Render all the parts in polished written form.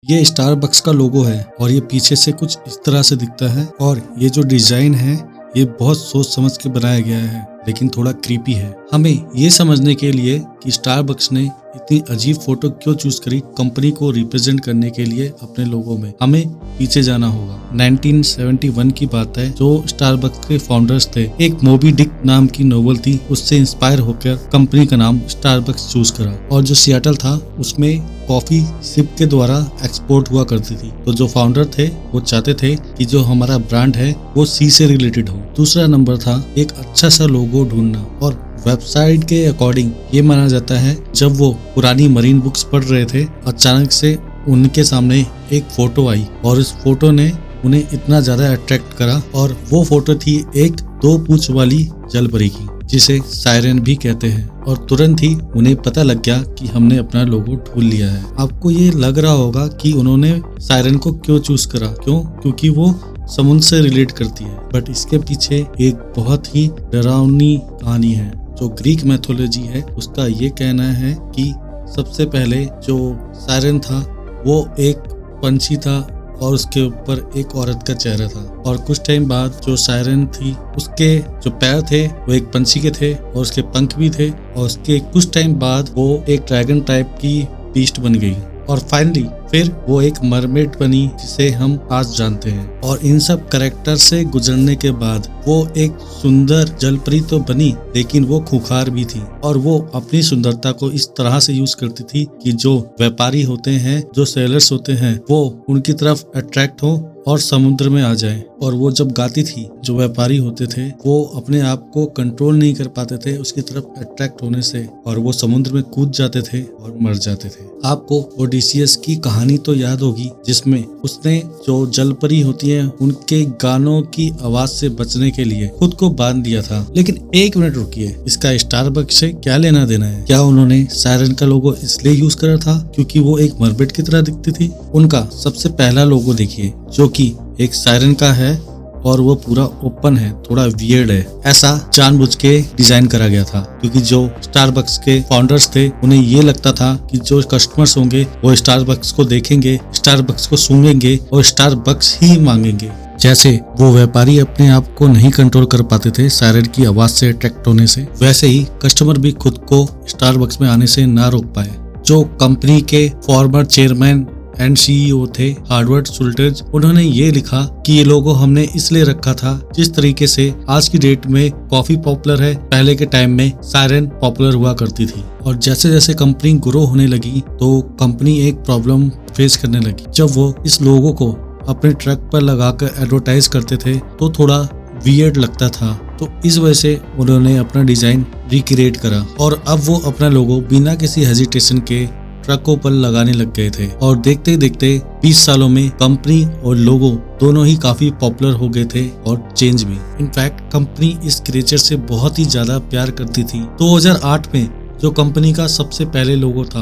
ये स्टारबक्स का लोगो है और ये पीछे से कुछ इस तरह से दिखता है और ये जो डिजाइन है ये बहुत सोच समझ के बनाया गया है, लेकिन थोड़ा क्रीपी है। हमें ये समझने के लिए कि स्टारबक्स ने इतनी अजीब फोटो क्यों चूज करी कंपनी को रिप्रेजेंट करने के लिए अपने लोगों में, हमें पीछे जाना होगा। 1971 की बात है, जो स्टारबक्स के फाउंडर्स थे, एक मोबी डिक नाम की नोवेल थी, उससे इंस्पायर होकर कंपनी का नाम स्टारबक्स चूज करा। और जो सियाटल था उसमें कॉफी शिप के द्वारा एक्सपोर्ट हुआ करती थी, तो जो फाउंडर थे वो चाहते थे कि जो हमारा ब्रांड है वो सी से रिलेटेड हो। दूसरा नंबर था एक अच्छा सा लोगो ढूंढना, और वेबसाइट के अकॉर्डिंग ये माना जाता है जब वो पुरानी मरीन बुक्स पढ़ रहे थे, अचानक से उनके सामने एक फोटो आई और इस फोटो ने उन्हें इतना ज्यादा अट्रैक्ट करा, और वो फोटो थी एक 2 पूंछ वाली जलपरी की, जिसे सायरन भी कहते हैं। और तुरंत ही उन्हें पता लग गया कि हमने अपना लोगो ढूंढ लिया है। आपको ये लग रहा होगा कि उन्होंने सायरन को क्यों चूज करा, क्योंकि वो समुद्र से रिलेट करती है, बट इसके पीछे एक बहुत ही डरावनी कहानी है। जो ग्रीक मैथोलॉजी है उसका ये कहना है कि सबसे पहले जो सायरन था वो एक पंछी था और उसके ऊपर एक औरत का चेहरा था, और कुछ टाइम बाद जो सायरन थी उसके जो पैर थे वो एक पंछी के थे और उसके पंख भी थे, और उसके कुछ टाइम बाद वो एक ड्रैगन टाइप की बीस्ट बन गई, और फाइनली फिर वो एक मरमेड बनी जिसे हम आज जानते हैं। और इन सब कैरेक्टर से गुजरने के बाद वो एक सुंदर जलपरी तो बनी, लेकिन वो खूंखार भी थी, और वो अपनी सुंदरता को इस तरह से यूज करती थी कि जो व्यापारी होते हैं, जो सेलर्स होते हैं, वो उनकी तरफ अट्रैक्ट हो और समुद्र में आ जाए। और वो जब गाती थी, जो व्यापारी होते थे वो अपने आप को कंट्रोल नहीं कर पाते थे उसकी तरफ अट्रैक्ट होने से, और वो समुद्र में कूद जाते थे और मर जाते थे। आपको ओडिसियस की कहानी तो याद होगी, जिसमें उसने जो जलपरी होती है उनके गानों की आवाज से बचने के लिए खुद को बांध दिया था। लेकिन एक मिनट रुकिए, इसका स्टारबक्स से क्या लेना देना है? क्या उन्होंने सायरन का लोगो इसलिए यूज करा था क्योंकि वो एक मरमेड की तरह दिखती थी? उनका सबसे पहला लोगो देखिए, जो कि एक सायरन का है और वो पूरा ओपन है, थोड़ा वियर्ड है। ऐसा जानबूझ के डिजाइन करा गया था क्योंकि जो स्टारबक्स के फाउंडर्स थे उन्हें ये लगता था कि जो कस्टमर्स होंगे वो स्टारबक्स को देखेंगे, स्टारबक्स को सूंघेंगे और स्टारबक्स ही मांगेंगे। जैसे वो व्यापारी अपने आप को नहीं कंट्रोल कर पाते थे सायरन की आवाज से अट्रैक्ट होने से, वैसे ही कस्टमर भी खुद को स्टारबक्स में आने से ना रोक पाए। जो कंपनी के फॉर्मर चेयरमैन एंड सीईओ थे हार्वर्ड शुल्टज, उन्होंने ये लिखा कि ये लोगो हमने इसलिए रखा था जिस तरीके से आज की डेट में कॉफी पॉपुलर है, पहले के टाइम में सायरन पॉपुलर हुआ करती थी। और जैसे जैसे कंपनी ग्रो होने लगी तो कंपनी एक प्रॉब्लम फेस करने लगी। जब वो इस लोगो को अपने ट्रक पर लगाकर एडवर्टाइज करते थे तो थोड़ा वियर्ड लगता था, तो इस वजह से उन्होंने अपना डिजाइन रिक्रिएट करा, और अब वो अपना लोगो बिना किसी हेजिटेशन के ट्रकों पर लगाने लग गए थे। और देखते देखते 20 सालों में कंपनी और लोगो दोनों ही काफी पॉपुलर हो गए थे और चेंज भी। इनफैक्ट कंपनी इस क्रिएचर से बहुत ही ज्यादा प्यार करती थी। 2008 में जो कंपनी का सबसे पहले लोगो था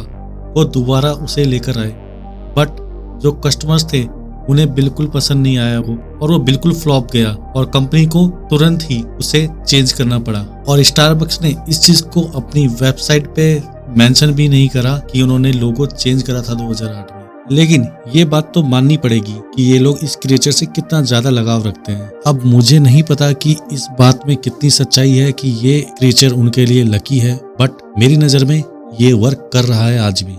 वो दोबारा उसे लेकर आए, बट जो कस्टमर्स थे उन्हें बिल्कुल पसंद नहीं आया वो, और वो बिल्कुल फ्लॉप गया, और कंपनी को तुरंत ही उसे चेंज करना पड़ा। और स्टारबक्स ने इस चीज को अपनी वेबसाइट पे मेंशन भी नहीं करा कि उन्होंने लोगो चेंज करा था 2008 में। लेकिन ये बात तो माननी पड़ेगी कि ये लोग इस क्रिएचर से कितना ज्यादा लगाव रखते हैं। अब मुझे नहीं पता कि इस बात में कितनी सच्चाई है कि ये क्रिएचर उनके लिए लकी है, बट मेरी नजर में ये वर्क कर रहा है आज भी।